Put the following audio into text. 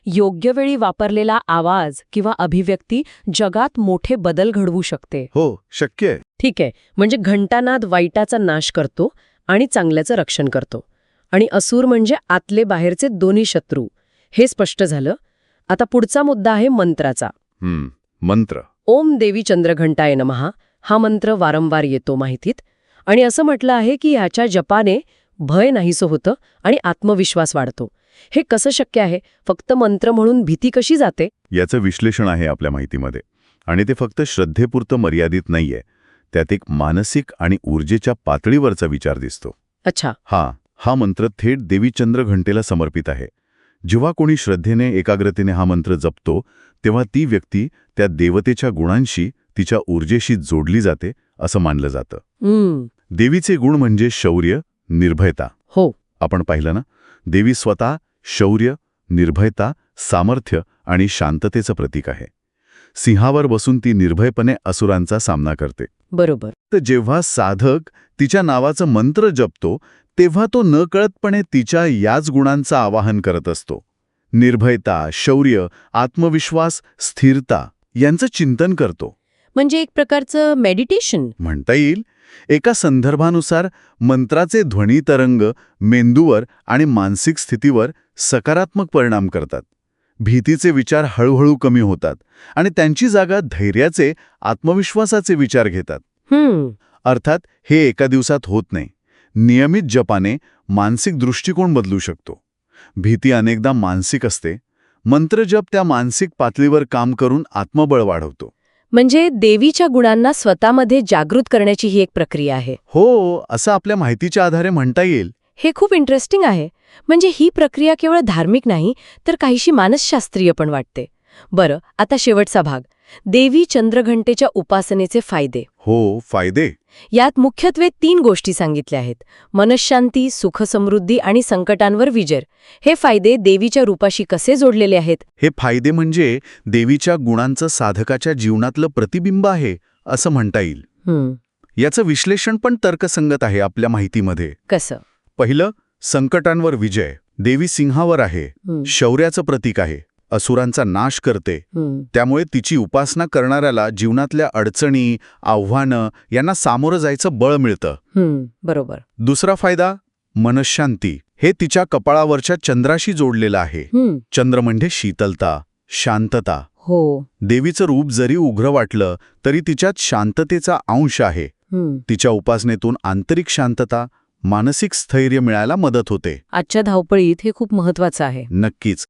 योग्य वेळी वापरलेला आवाज किंवा अभिव्यक्ती जगात मोठे बदल घडवू शकते. हो, शक्य आहे. ठीक आहे, म्हणजे घंटानाद वाईटाचा नाश करतो आणि चांगल्याचं रक्षण करतो. आणि असुर म्हणजे आतले बाहेरचे दोन्ही शत्रू. हे स्पष्ट झालं. आता पुढचा मुद्दा आहे मंत्राचा. मंत्र. ओम देवी चंद्रघंटाय नमः हा मंत्र वारंवार येतो माहितीत. आणि असं म्हटलं आहे की ह्याच्या जपाने भय नाहीसं होतं आणि आत्मविश्वास वाढतो. हे कसं शक्य आहे? फक्त मंत्र म्हणून भीती कशी जाते? याचं विश्लेषण आहे आपल्या माहितीमध्ये. आणि ते फक्त श्रद्धेपुरतं मर्यादित नाहीये. त्यात एक मानसिक आणि ऊर्जेच्या पातळीवरचा विचार दिसतो. अच्छा. हा मंत्र थेट देवी चंद्रघंटेला समर्पित आहे. जेव्हा कोणी श्रद्धेने एकाग्रतेने हा मंत्र जपतो तेव्हा ती व्यक्ती त्या देवतेच्या गुणांशी, तिच्या ऊर्जेशी जोडली जाते असं मानलं जातं. देवीचे गुण म्हणजे शौर्य, निर्भयता. हो, आपण पाहिलं ना, देवी स्वतः शौर्य, निर्भयता, सामर्थ्य आणि शांततेचं प्रतीक आहे. सिंहावर बसून ती निर्भयपणे असुरांचा सामना करते. बरोबर. तर जेव्हा साधक तिच्या नावाचं मंत्र जपतो तेव्हा तो नकळतपणे तिच्या याच गुणांचं आवाहन करत असतो. निर्भयता, शौर्य, आत्मविश्वास, स्थिरता यांचं चिंतन करतो. म्हणजे एक प्रकारचं मेडिटेशन म्हणता येईल. एका संदर्भानुसार मंत्राचे ध्वनी तरंग मेंदूवर आणि मानसिक स्थितीवर सकारात्मक परिणाम करतात. भीतीचे विचार हळूहळू कमी होतात आणि त्यांची जागा धैर्याचे, आत्मविश्वासाचे विचार घेतात. अर्थात हे एका दिवसात होत नाही. नियमित जपाने मानसिक दृष्टिकोन बदलू शकतो. भीती अनेकदा मानसिक असते. मंत्रजप त्या मानसिक पातळीवर काम करून आत्मबळ वाढवतो. म्हणजे देवीच्या गुणांना स्वतःमध्ये जागृत करण्याची ही एक प्रक्रिया आहे. हो, असं आपल्या माहितीच्या आधारे म्हणता येईल. हे खूप इंटरेस्टिंग आहे. म्हणजे ही प्रक्रिया केवळ धार्मिक नाही तर काहीशी मानसशास्त्रीय पण वाटते. बरं, आता शेवटचा भाग, देवी चंद्रघंटेच्या उपासनेचे फायदे. हो, फायदे. यात मुख्यत्वे 3 गोष्टी सांगितल्या आहेत: मनःशांती, सुखसमृद्धी आणि संकटांवर विजय. हे फायदे देवीच्या रूपाशी कसे जोडलेले आहेत? हे फायदे म्हणजे देवीच्या गुणांचं साधकाच्या जीवनातलं प्रतिबिंब आहे असं म्हणता येईल. याचं विश्लेषण पण तर्कसंगत आहे आपल्या माहितीमध्ये. कसं? पहिलं, संकटांवर विजय. देवी सिंहावर आहे, शौर्याचं प्रतीक आहे, असुरांचा नाश करते. त्यामुळे तिची उपासना करणाऱ्याला जीवनातल्या अडचणी, आव्हानं यांना सामोरं जायचं बळ मिळतं. बरोबर. दुसरा फायदा, मनःशांती. हे तिच्या कपाळावरच्या चंद्राशी जोडलेलं आहे. चंद्र म्हणजे शीतलता, शांतता. हो. देवीचं रूप जरी उग्र वाटलं तरी तिच्यात शांततेचा अंश आहे. तिच्या उपासनेतून आंतरिक शांतता, मानसिक स्थैर्य मिळायला मदत होते. आजच्या धावपळीत हे खूप महत्वाचं आहे. नक्कीच.